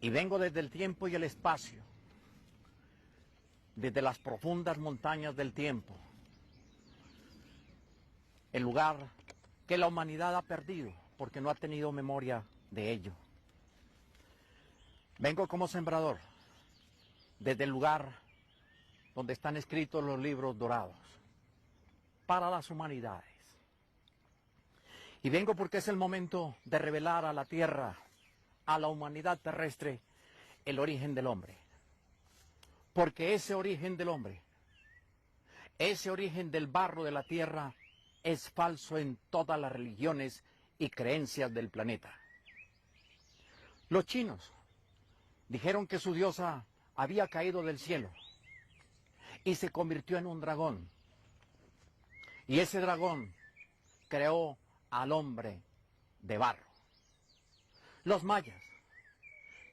Y vengo desde el tiempo y el espacio, desde las profundas montañas del tiempo, el lugar que la humanidad ha perdido porque no ha tenido memoria de ello. Vengo como sembrador, desde el lugar donde están escritos los libros dorados, para las humanidades. Y vengo porque es el momento de revelar a la tierra, a la humanidad terrestre, el origen del hombre. Porque ese origen del hombre, ese origen del barro de la tierra, es falso en todas las religiones y creencias del planeta. Los chinos dijeron que su diosa había caído del cielo y se convirtió en un dragón. Y ese dragón creó al hombre de barro. Los mayas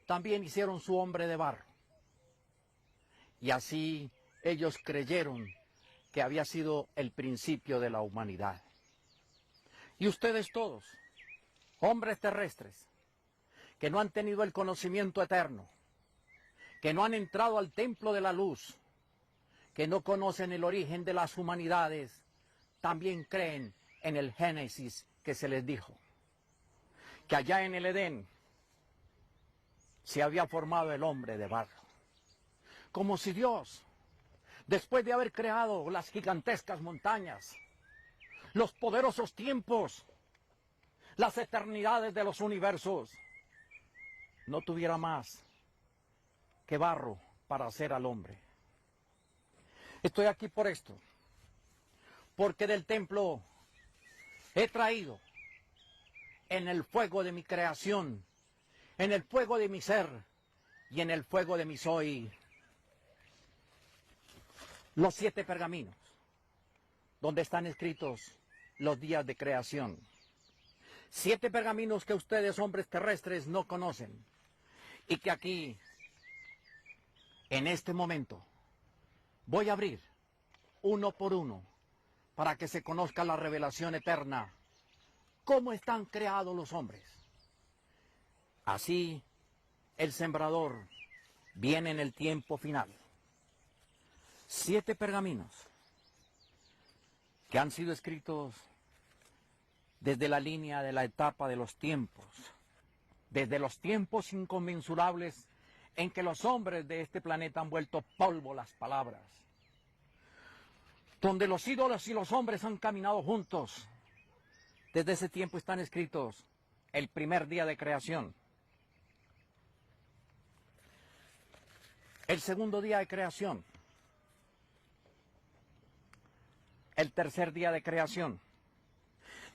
también hicieron su hombre de barro. Y así ellos creyeron que había sido el principio de la humanidad. Y ustedes todos, hombres terrestres, que no han tenido el conocimiento eterno, que no han entrado al templo de la luz, que no conocen el origen de las humanidades, también creen en el Génesis que se les dijo, que allá en el Edén se había formado el hombre de barro. Como si Dios, después de haber creado las gigantescas montañas, los poderosos tiempos, las eternidades de los universos, no tuviera más que barro para hacer al hombre. Estoy aquí por esto, porque del templo he traído en el fuego de mi creación, en el fuego de mi ser y en el fuego de mi soy, los 7 pergaminos, donde están escritos los días de creación. 7 pergaminos que ustedes, hombres terrestres, no conocen. Y que aquí, en este momento, voy a abrir uno por uno para que se conozca la revelación eterna. ¿Cómo están creados los hombres? Así, el sembrador viene en el tiempo final. 7 pergaminos que han sido escritos desde la línea de la etapa de los tiempos, desde los tiempos inconmensurables en que los hombres de este planeta han vuelto polvo las palabras, donde los ídolos y los hombres han caminado juntos. Desde ese tiempo están escritos el primer día de creación, el segundo día de creación, el tercer día de creación,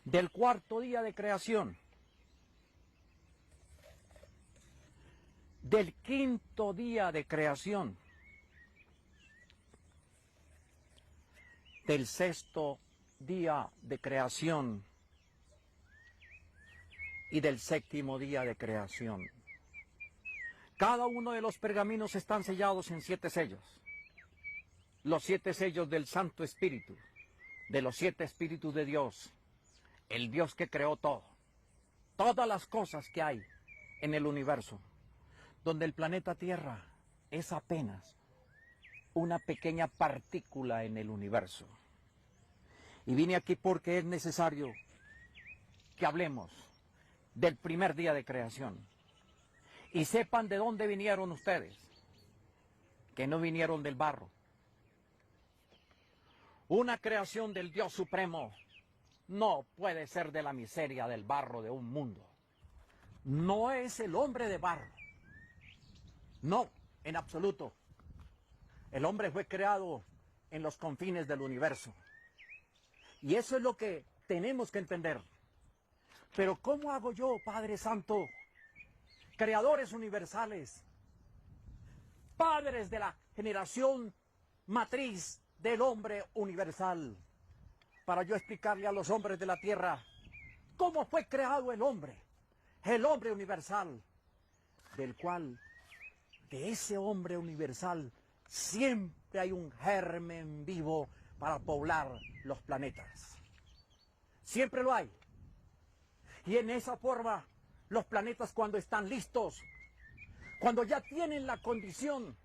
del cuarto día de creación, del quinto día de creación, del sexto día de creación y del séptimo día de creación. Cada uno de los pergaminos están sellados en 7 sellos. Los 7 sellos del Santo Espíritu, de los 7 Espíritus de Dios, el Dios que creó todo, todas las cosas que hay en el universo, donde el planeta Tierra es apenas una pequeña partícula en el universo. Y vine aquí porque es necesario que hablemos del primer día de creación y sepan de dónde vinieron ustedes, que no vinieron del barro. Una creación del Dios Supremo no puede ser de la miseria del barro de un mundo. No es el hombre de barro. No, en absoluto. El hombre fue creado en los confines del universo. Y eso es lo que tenemos que entender. Pero ¿cómo hago yo, Padre Santo, creadores universales, padres de la generación matriz del hombre universal, para yo explicarle a los hombres de la tierra cómo fue creado el hombre universal, del cual, de ese hombre universal, siempre hay un germen vivo para poblar los planetas. Siempre lo hay. Y en esa forma, los planetas, cuando están listos, cuando ya tienen la condición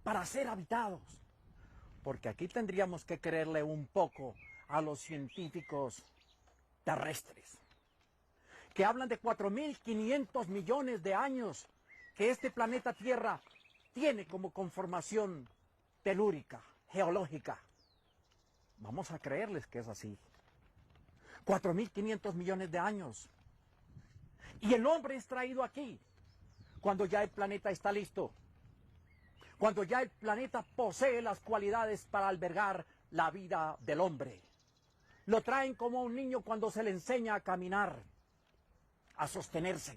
para ser habitados. Porque aquí tendríamos que creerle un poco a los científicos terrestres, que hablan de 4.500 millones de años que este planeta Tierra tiene como conformación telúrica, geológica. Vamos a creerles que es así. 4.500 millones de años. Y el hombre es traído aquí cuando ya el planeta está listo. Cuando ya el planeta posee las cualidades para albergar la vida del hombre. Lo traen como un niño cuando se le enseña a caminar, a sostenerse.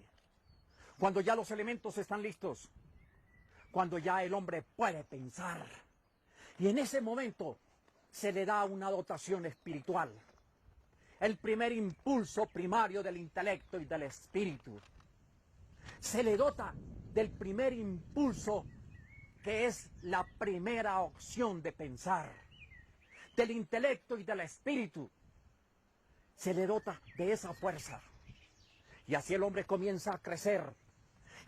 Cuando ya los elementos están listos. Cuando ya el hombre puede pensar. Y en ese momento se le da una dotación espiritual. El primer impulso primario del intelecto y del espíritu. Se le dota del primer impulso que es la primera opción de pensar. Del intelecto y del espíritu. Se le dota de esa fuerza. Y así el hombre comienza a crecer.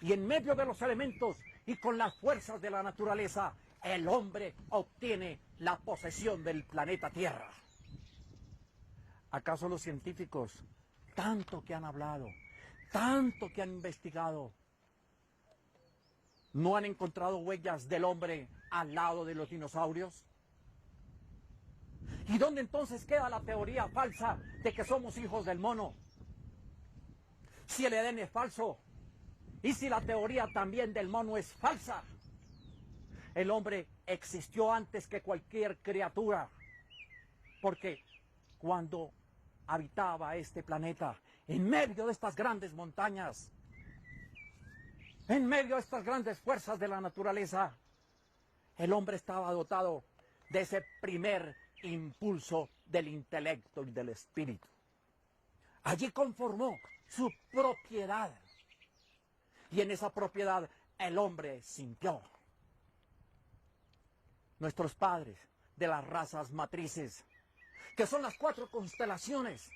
Y en medio de los elementos y con las fuerzas de la naturaleza, el hombre obtiene la posesión del planeta Tierra. ¿Acaso los científicos, tanto que han hablado, tanto que han investigado, no han encontrado huellas del hombre al lado de los dinosaurios? ¿Y dónde entonces queda la teoría falsa de que somos hijos del mono? Si el Edén es falso, y si la teoría también del mono es falsa, el hombre existió antes que cualquier criatura, porque cuando habitaba este planeta, en medio de estas grandes montañas, en medio de estas grandes fuerzas de la naturaleza, el hombre estaba dotado de ese primer impulso del intelecto y del espíritu. Allí conformó su propiedad. Y en esa propiedad el hombre sintió. Nuestros padres de las razas matrices, que son las 4 constelaciones,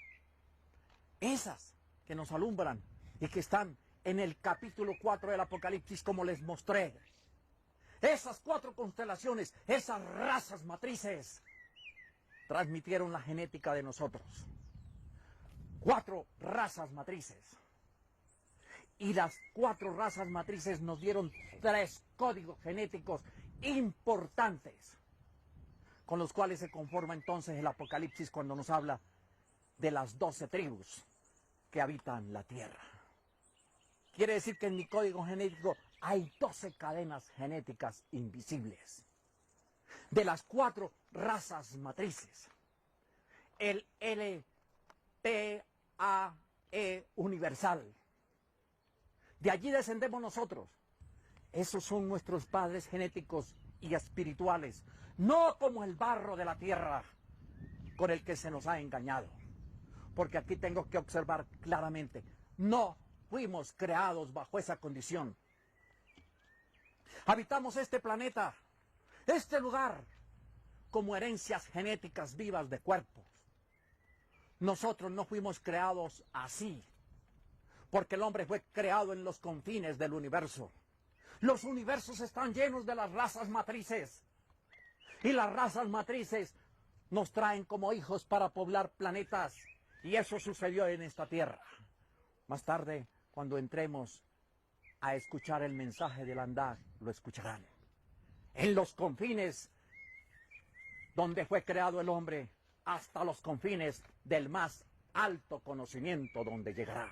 esas que nos alumbran y que están en el capítulo 4 del Apocalipsis, como les mostré. Esas 4 constelaciones, esas razas matrices, transmitieron la genética de nosotros. 4 razas matrices. Y las 4 razas matrices nos dieron 3 códigos genéticos importantes, con los cuales se conforma entonces el Apocalipsis cuando nos habla de las 12 tribus que habitan la tierra. Quiere decir que en mi código genético hay 12 cadenas genéticas invisibles. De las 4 razas matrices, el LPAE universal. De allí descendemos nosotros. Esos son nuestros padres genéticos y espirituales, no como el barro de la tierra con el que se nos ha engañado. Porque aquí tengo que observar claramente, no fuimos creados bajo esa condición. Habitamos este planeta, este lugar, como herencias genéticas vivas de cuerpos. Nosotros no fuimos creados así, porque el hombre fue creado en los confines del universo. Los universos están llenos de las razas matrices. Y las razas matrices nos traen como hijos para poblar planetas. Y eso sucedió en esta tierra. Más tarde, cuando entremos a escuchar el mensaje del Andar, lo escucharán. En los confines donde fue creado el hombre, hasta los confines del más alto conocimiento donde llegará.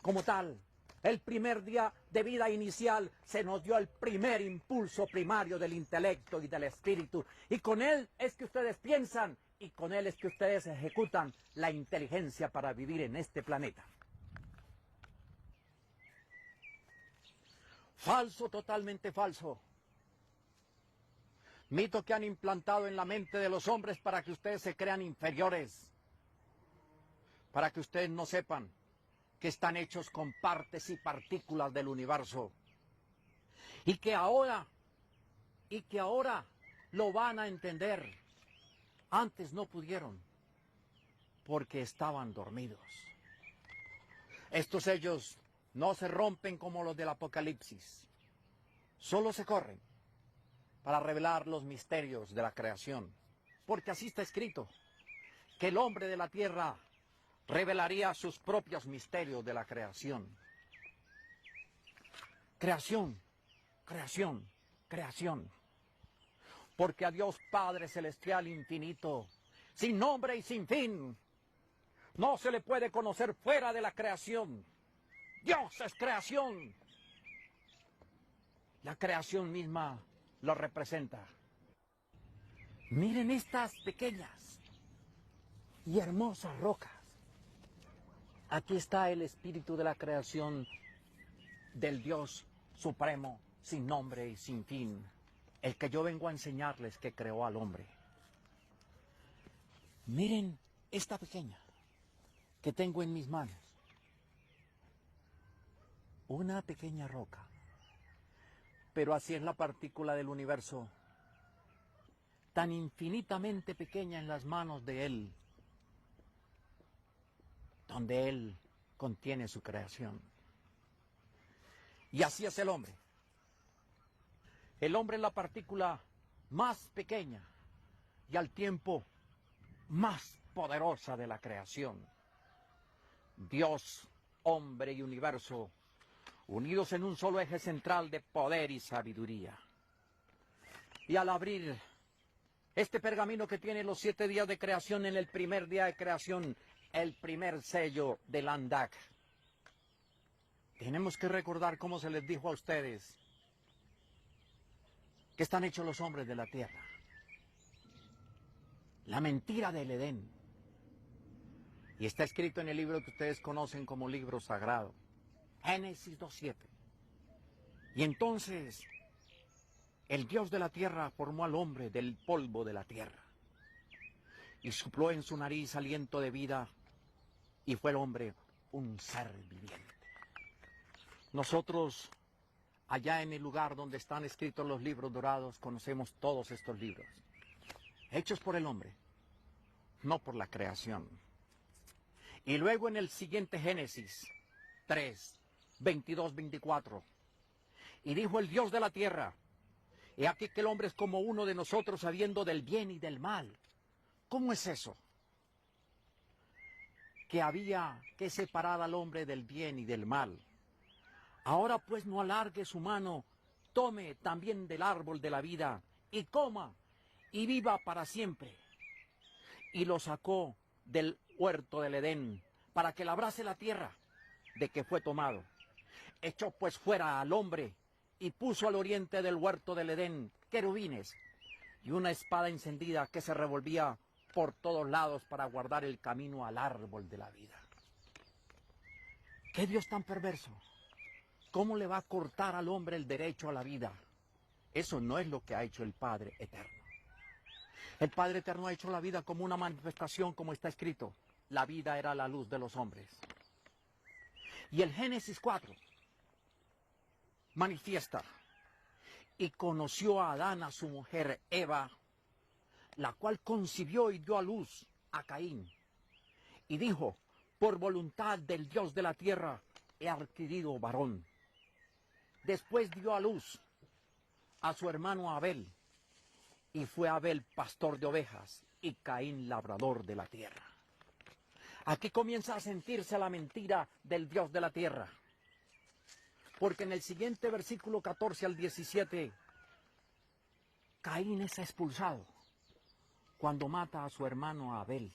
Como tal, el primer día de vida inicial se nos dio el primer impulso primario del intelecto y del espíritu. Y con él es que ustedes piensan y con él es que ustedes ejecutan la inteligencia para vivir en este planeta. Falso, totalmente falso. Mito que han implantado en la mente de los hombres para que ustedes se crean inferiores. Para que ustedes no sepan que están hechos con partes y partículas del universo. Y que ahora lo van a entender. Antes no pudieron, porque estaban dormidos. Estos sellos no se rompen como los del Apocalipsis. solo se corren para revelar los misterios de la creación. Porque así está escrito, que el hombre de la tierra revelaría sus propios misterios de la creación. Creación, creación, creación. Porque a Dios Padre Celestial infinito, sin nombre y sin fin, no se le puede conocer fuera de la creación. Dios es creación. La creación misma lo representa. Miren estas pequeñas y hermosas rocas. Aquí está el espíritu de la creación del Dios supremo, sin nombre y sin fin, el que yo vengo a enseñarles que creó al hombre. Miren esta pequeña que tengo en mis manos. Una pequeña roca. Pero así es la partícula del universo, tan infinitamente pequeña en las manos de Él, donde Él contiene su creación. Y así es el hombre. El hombre es la partícula más pequeña y al tiempo más poderosa de la creación. Dios, hombre y universo, unidos en un solo eje central de poder y sabiduría. Y al abrir este pergamino que tiene los 7 días de creación, en el primer día de creación, el primer sello del Andak, tenemos que recordar cómo se les dijo a ustedes que están hechos los hombres de la tierra. La mentira del Edén. Y está escrito en el libro que ustedes conocen como libro sagrado. Génesis 2:7. Y entonces el Dios de la tierra formó al hombre del polvo de la tierra y sopló en su nariz aliento de vida y fue el hombre un ser viviente. Nosotros, allá en el lugar donde están escritos los libros dorados, conocemos todos estos libros, hechos por el hombre, no por la creación. Y luego en el siguiente Génesis 3:22-24, y dijo el Dios de la tierra: he aquí que el hombre es como uno de nosotros, sabiendo del bien y del mal. ¿Cómo es eso? Que había que separar al hombre del bien y del mal. Ahora pues no alargue su mano, tome también del árbol de la vida, y coma, y viva para siempre. Y lo sacó del huerto del Edén, para que labrase la tierra de que fue tomado. Echó pues fuera al hombre, y puso al oriente del huerto del Edén querubines, y una espada encendida que se revolvía por todos lados para guardar el camino al árbol de la vida. ¿Qué Dios tan perverso? ¿Cómo le va a cortar al hombre el derecho a la vida? Eso no es lo que ha hecho el Padre Eterno. El Padre Eterno ha hecho la vida como una manifestación, como está escrito. La vida era la luz de los hombres. Y el Génesis 4 manifiesta: y conoció a Adán a su mujer Eva, la cual concibió y dio a luz a Caín. Y dijo: por voluntad del Dios de la tierra he adquirido varón. Después dio a luz a su hermano Abel, y fue Abel pastor de ovejas y Caín labrador de la tierra. Aquí comienza a sentirse la mentira del Dios de la tierra. Porque en el siguiente versículo 14 al 17, Caín es expulsado cuando mata a su hermano Abel.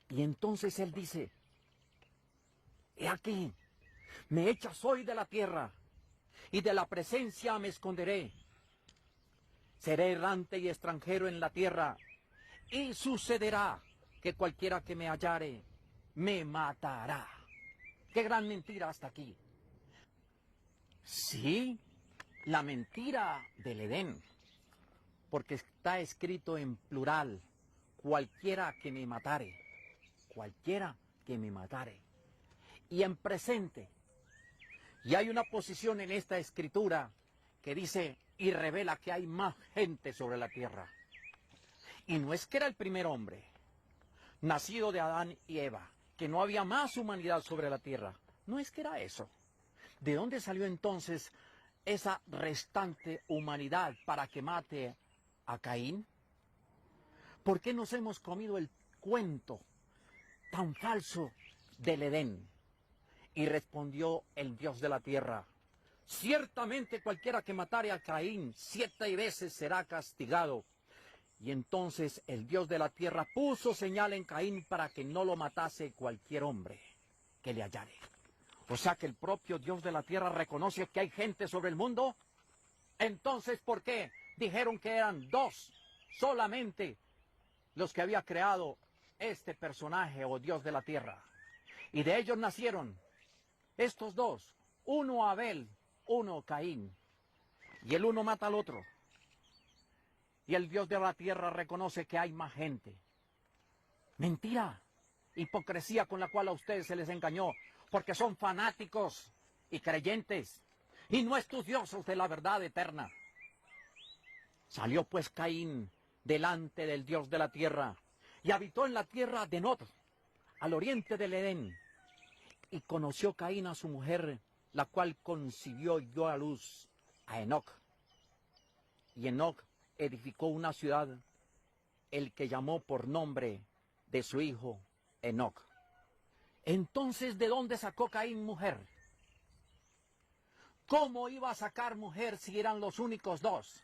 Y entonces él dice: he aquí, me echas hoy de la tierra, y de la presencia me esconderé. Seré errante y extranjero en la tierra, y sucederá que cualquiera que me hallare, me matará. ¡Qué gran mentira hasta aquí! Sí, la mentira del Edén, porque está escrito en plural: cualquiera que me matare, cualquiera que me matare. Y en presente, y hay una posición en esta escritura que dice y revela que hay más gente sobre la tierra. Y no es que era el primer hombre, nacido de Adán y Eva, que no había más humanidad sobre la tierra. No es que era eso. ¿De dónde salió entonces esa restante humanidad para que mate a Caín? ¿Por qué nos hemos comido el cuento tan falso del Edén? Y respondió el Dios de la tierra: ciertamente cualquiera que matare a Caín 7 veces será castigado. Y entonces el Dios de la tierra puso señal en Caín para que no lo matase cualquier hombre que le hallare. O sea que el propio Dios de la tierra reconoce que hay gente sobre el mundo. Entonces, ¿por qué dijeron que eran 2 solamente los que había creado este personaje o Dios de la tierra? Y de ellos nacieron estos 2, uno Abel, uno Caín, y el uno mata al otro. Y el Dios de la tierra reconoce que hay más gente. Mentira, hipocresía con la cual a ustedes se les engañó, porque son fanáticos y creyentes, y no estudiosos de la verdad eterna. Salió pues Caín delante del Dios de la tierra, y habitó en la tierra de Nod, al oriente del Edén. Y conoció Caín a su mujer, la cual concibió y dio a luz a Enoc. Y Enoc edificó una ciudad, el que llamó por nombre de su hijo Enoc. Entonces, ¿de dónde sacó Caín mujer? ¿Cómo iba a sacar mujer si eran los únicos 2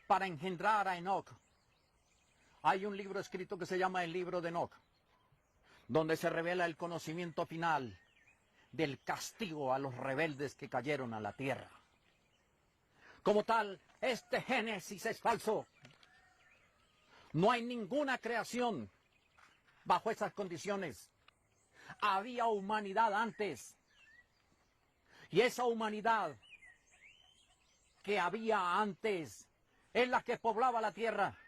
para engendrar a Enoc? Hay un libro escrito que se llama el libro de Enoc, donde se revela el conocimiento final del castigo a los rebeldes que cayeron a la tierra. Como tal, este Génesis es falso. No hay ninguna creación bajo esas condiciones. Había humanidad antes. Y esa humanidad que había antes es la que poblaba la tierra.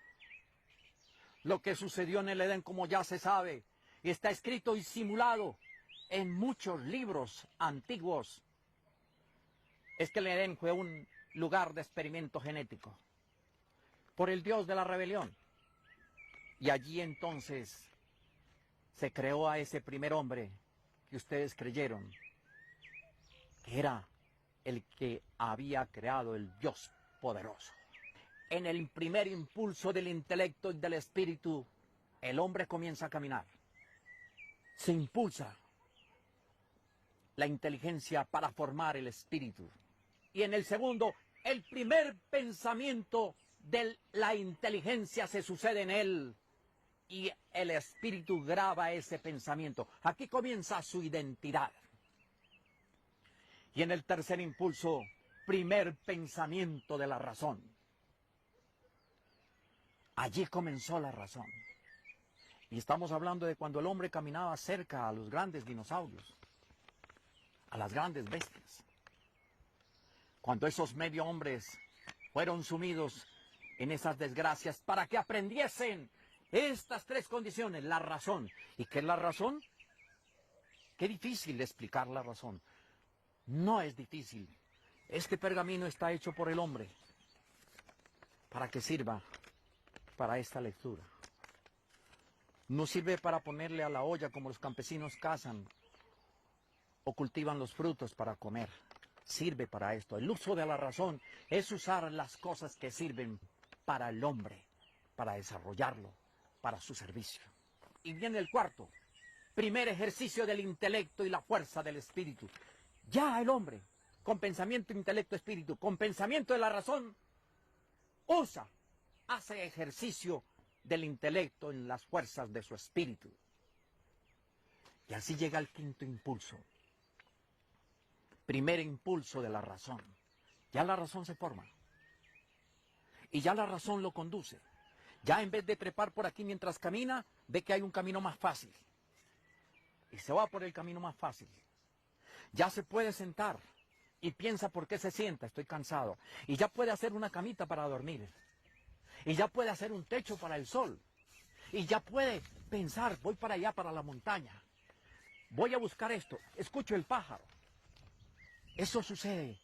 Lo que sucedió en el Edén, como ya se sabe, y está escrito y simulado en muchos libros antiguos, es que el Edén fue un lugar de experimento genético por el Dios de la rebelión. Y allí entonces se creó a ese primer hombre que ustedes creyeron que era el que había creado el Dios poderoso. En el primer impulso del intelecto y del espíritu, el hombre comienza a caminar. Se impulsa la inteligencia para formar el espíritu. Y en el segundo, el primer pensamiento de la inteligencia se sucede en él. Y el espíritu graba ese pensamiento. Aquí comienza su identidad. Y en el tercer impulso, primer pensamiento de la razón. Allí comenzó la razón. Y estamos hablando de cuando el hombre caminaba cerca a los grandes dinosaurios, a las grandes bestias. Cuando esos medio hombres fueron sumidos en esas desgracias para que aprendiesen estas 3 condiciones, la razón. ¿Y qué es la razón? Qué difícil explicar la razón. No es difícil. Este pergamino está hecho por el hombre para que sirva para esta lectura. No sirve para ponerle a la olla como los campesinos cazan o cultivan los frutos para comer. Sirve para esto. El uso de la razón es usar las cosas que sirven para el hombre, para desarrollarlo, para su servicio. Y viene el cuarto, primer ejercicio del intelecto y la fuerza del espíritu. Ya el hombre, con pensamiento, intelecto, espíritu, con pensamiento de la razón, hace ejercicio del intelecto en las fuerzas de su espíritu. Y así llega el quinto impulso. Primer impulso de la razón. Ya la razón se forma. Y ya la razón lo conduce. Ya en vez de trepar por aquí mientras camina, ve que hay un camino más fácil. Y se va por el camino más fácil. Ya se puede sentar y piensa por qué se sienta, estoy cansado. Y ya puede hacer una camita para dormir. Y ya puede hacer un techo para el sol. Y ya puede pensar, voy para allá, para la montaña. Voy a buscar esto, escucho el pájaro. Eso sucede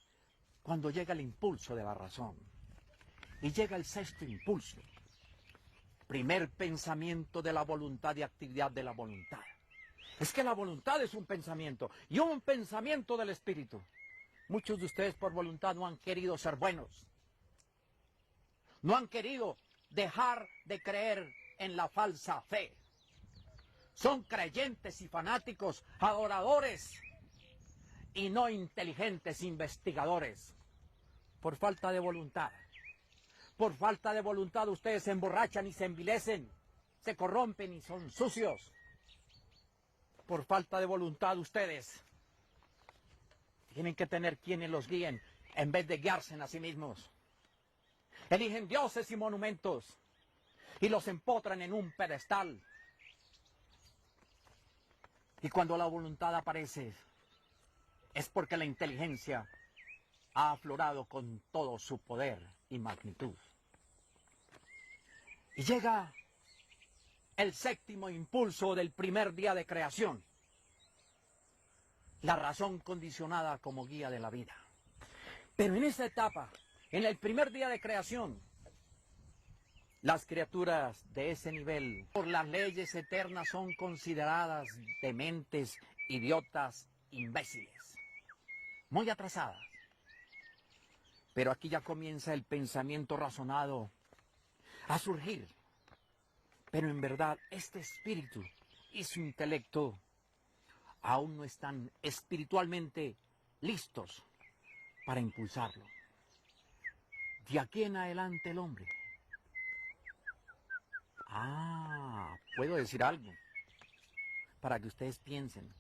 cuando llega el impulso de la razón. Y llega el sexto impulso. Primer pensamiento de la voluntad y actividad de la voluntad. Es que la voluntad es un pensamiento y un pensamiento del espíritu. Muchos de ustedes por voluntad no han querido ser buenos. No han querido dejar de creer en la falsa fe. Son creyentes y fanáticos, adoradores y no inteligentes investigadores. Por falta de voluntad. Por falta de voluntad ustedes se emborrachan y se envilecen, se corrompen y son sucios. Por falta de voluntad ustedes tienen que tener quienes los guíen en vez de guiarse en a sí mismos. Eligen dioses y monumentos y los empotran en un pedestal. Y cuando la voluntad aparece, es porque la inteligencia ha aflorado con todo su poder y magnitud. Y llega el séptimo impulso del primer día de creación. La razón condicionada como guía de la vida. Pero en esa etapa, en el primer día de creación, las criaturas de ese nivel, por las leyes eternas, son consideradas dementes, idiotas, imbéciles, muy atrasadas. Pero aquí ya comienza el pensamiento razonado a surgir. Pero en verdad, este espíritu y su intelecto aún no están espiritualmente listos para impulsarlo. De aquí en adelante el hombre. Puedo decir algo para que ustedes piensen.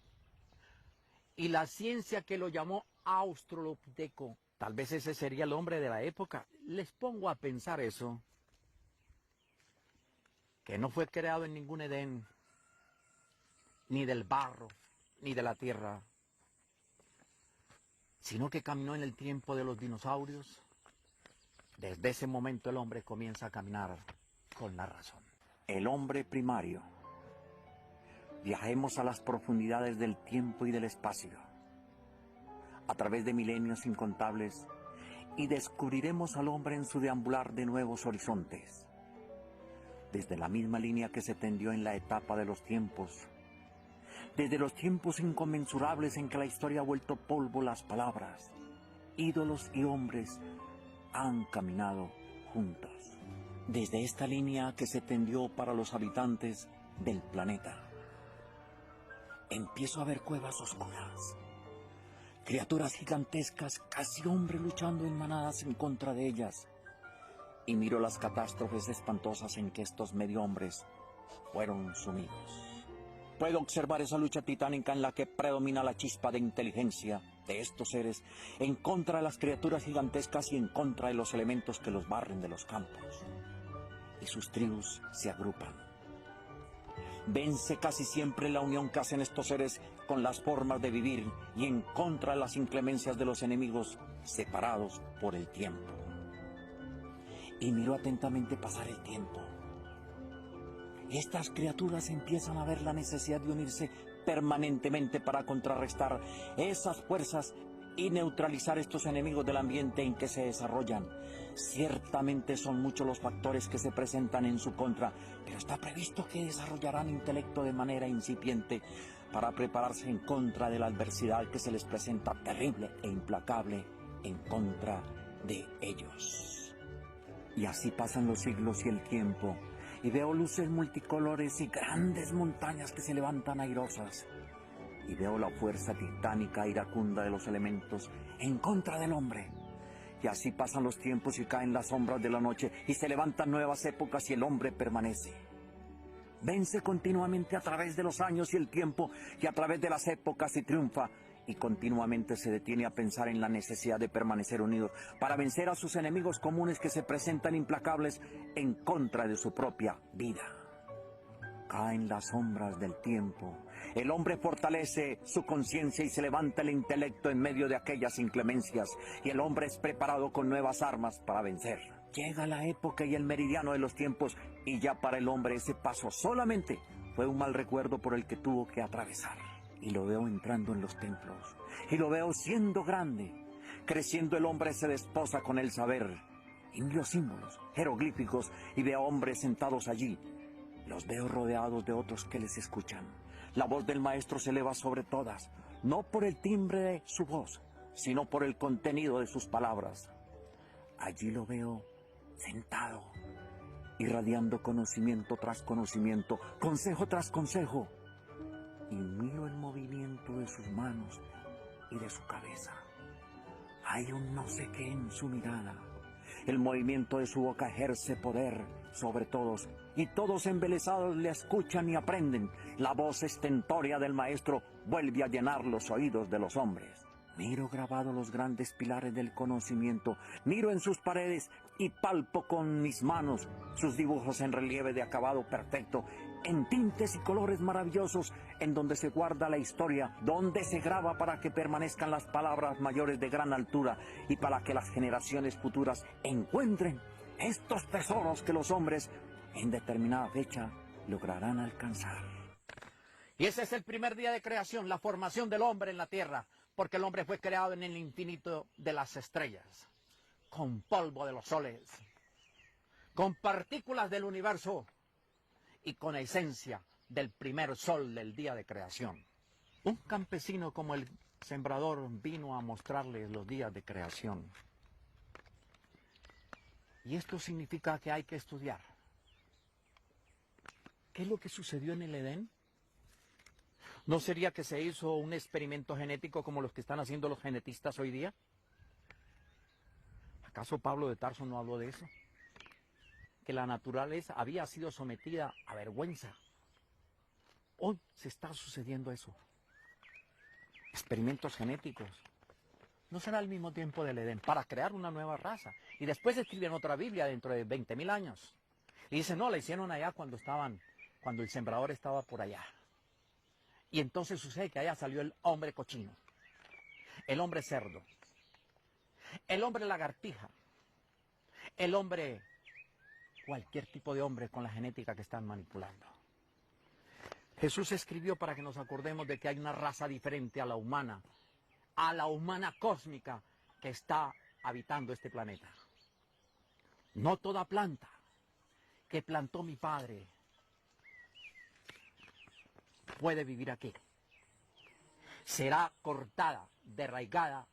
Y la ciencia que lo llamó Australopiteco, tal vez ese sería el hombre de la época. Les pongo a pensar eso, que no fue creado en ningún Edén, ni del barro, ni de la tierra, sino que caminó en el tiempo de los dinosaurios. Desde ese momento el hombre comienza a caminar con la razón. El hombre primario. Viajemos a las profundidades del tiempo y del espacio, a través de milenios incontables, y descubriremos al hombre en su deambular de nuevos horizontes. Desde la misma línea que se tendió en la etapa de los tiempos, desde los tiempos inconmensurables en que la historia ha vuelto polvo las palabras, ídolos y hombres han caminado juntos. Desde esta línea que se tendió para los habitantes del planeta, empiezo a ver cuevas oscuras, criaturas gigantescas, casi hombres luchando en manadas en contra de ellas, y miro las catástrofes espantosas en que estos medio hombres fueron sumidos. Puedo observar esa lucha titánica en la que predomina la chispa de inteligencia de estos seres en contra de las criaturas gigantescas y en contra de los elementos que los barren de los campos. Y sus tribus se agrupan. Vence casi siempre la unión que hacen estos seres con las formas de vivir y en contra de las inclemencias de los enemigos separados por el tiempo. Y miro atentamente pasar el tiempo. Estas criaturas empiezan a ver la necesidad de unirse permanentemente para contrarrestar esas fuerzas y neutralizar estos enemigos del ambiente en que se desarrollan. Ciertamente son muchos los factores que se presentan en su contra, pero está previsto que desarrollarán intelecto de manera incipiente para prepararse en contra de la adversidad que se les presenta terrible e implacable en contra de ellos. Y así pasan los siglos y el tiempo, y veo luces multicolores y grandes montañas que se levantan airosas. Y veo la fuerza titánica e iracunda de los elementos en contra del hombre. Y así pasan los tiempos y caen las sombras de la noche y se levantan nuevas épocas y el hombre permanece. Vence continuamente a través de los años y el tiempo y a través de las épocas y triunfa. Y continuamente se detiene a pensar en la necesidad de permanecer unidos para vencer a sus enemigos comunes que se presentan implacables en contra de su propia vida. Caen las sombras del tiempo. El hombre fortalece su conciencia y se levanta el intelecto en medio de aquellas inclemencias, y el hombre es preparado con nuevas armas para vencer. Llega la época y el meridiano de los tiempos, y ya para el hombre ese paso solamente fue un mal recuerdo por el que tuvo que atravesar. Y lo veo entrando en los templos, y lo veo siendo grande. Creciendo el hombre se desposa con el saber, y miro símbolos, jeroglíficos, y veo hombres sentados allí. Los veo rodeados de otros que les escuchan. La voz del maestro se eleva sobre todas, no por el timbre de su voz, sino por el contenido de sus palabras. Allí lo veo sentado, irradiando conocimiento tras conocimiento, consejo tras consejo, y miro el movimiento de sus manos y de su cabeza. Hay un no sé qué en su mirada. El movimiento de su boca ejerce poder sobre todos, y todos embelesados le escuchan y aprenden. La voz estentórea del maestro vuelve a llenar los oídos de los hombres. Miro grabados los grandes pilares del conocimiento, miro en sus paredes y palpo con mis manos sus dibujos en relieve de acabado perfecto, en tintes y colores maravillosos, en donde se guarda la historia, donde se graba para que permanezcan las palabras mayores de gran altura y para que las generaciones futuras encuentren estos tesoros que los hombres en determinada fecha lograrán alcanzar. Y ese es el primer día de creación, la formación del hombre en la tierra, porque el hombre fue creado en el infinito de las estrellas, con polvo de los soles, con partículas del universo y con esencia del primer sol del día de creación. Un campesino como el sembrador vino a mostrarles los días de creación. Y esto significa que hay que estudiar. ¿Qué es lo que sucedió en el Edén? ¿No sería que se hizo un experimento genético como los que están haciendo los genetistas hoy día? ¿Acaso Pablo de Tarso no habló de eso? Que la naturaleza había sido sometida a vergüenza. Hoy se está sucediendo eso. Experimentos genéticos. No será al mismo tiempo del Edén, para crear una nueva raza. Y después escriben otra Biblia dentro de 20.000 años. Y dicen, no, la hicieron allá cuando el sembrador estaba por allá. Y entonces sucede que allá salió el hombre cochino, el hombre cerdo, el hombre lagartija, el hombre, cualquier tipo de hombre con la genética que están manipulando. Jesús escribió para que nos acordemos de que hay una raza diferente a la humana cósmica que está habitando este planeta. No toda planta que plantó mi Padre puede vivir aquí. Será cortada, derraigada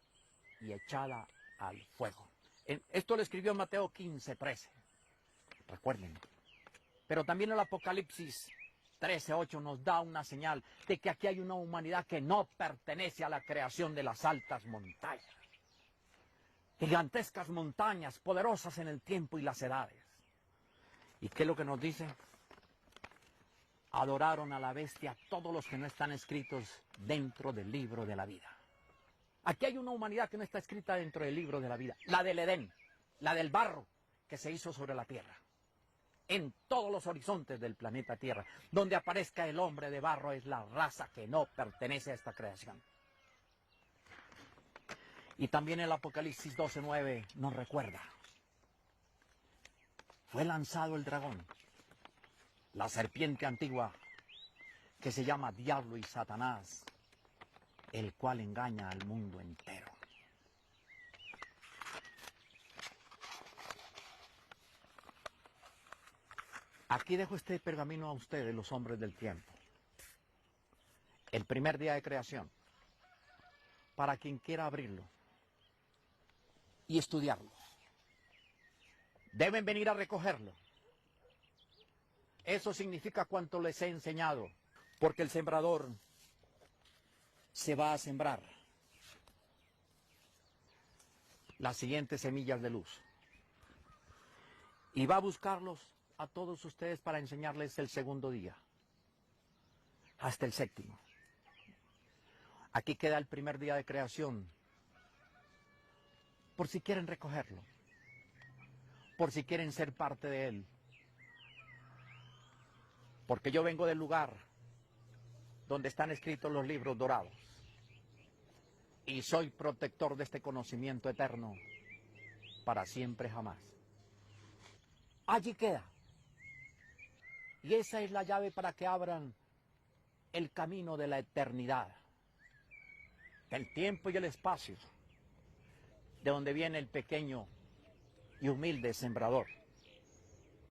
y echada al fuego. Esto lo escribió Mateo 15:13. Recuerden. Pero también el Apocalipsis 13:8 nos da una señal de que aquí hay una humanidad que no pertenece a la creación de las altas montañas. Gigantescas montañas, poderosas en el tiempo y las edades. ¿Y qué es lo que nos dice? Adoraron a la bestia todos los que no están escritos dentro del libro de la vida. Aquí hay una humanidad que no está escrita dentro del libro de la vida. La del Edén, la del barro que se hizo sobre la tierra. En todos los horizontes del planeta Tierra, donde aparezca el hombre de barro, es la raza que no pertenece a esta creación. Y también el Apocalipsis 12:9 nos recuerda. Fue lanzado el dragón, la serpiente antigua, que se llama Diablo y Satanás, el cual engaña al mundo entero. Aquí dejo este pergamino a ustedes, los hombres del tiempo. El primer día de creación, para quien quiera abrirlo y estudiarlo. Deben venir a recogerlo. Eso significa cuanto les he enseñado, porque el sembrador se va a sembrar las siguientes semillas de luz. Y va a buscarlos a todos ustedes para enseñarles el segundo día, hasta el séptimo. Aquí queda el primer día de creación, por si quieren recogerlo, por si quieren ser parte de él. Porque yo vengo del lugar donde están escritos los libros dorados. Y soy protector de este conocimiento eterno para siempre jamás. Allí queda. Y esa es la llave para que abran el camino de la eternidad, del tiempo y el espacio, de donde viene el pequeño y humilde sembrador.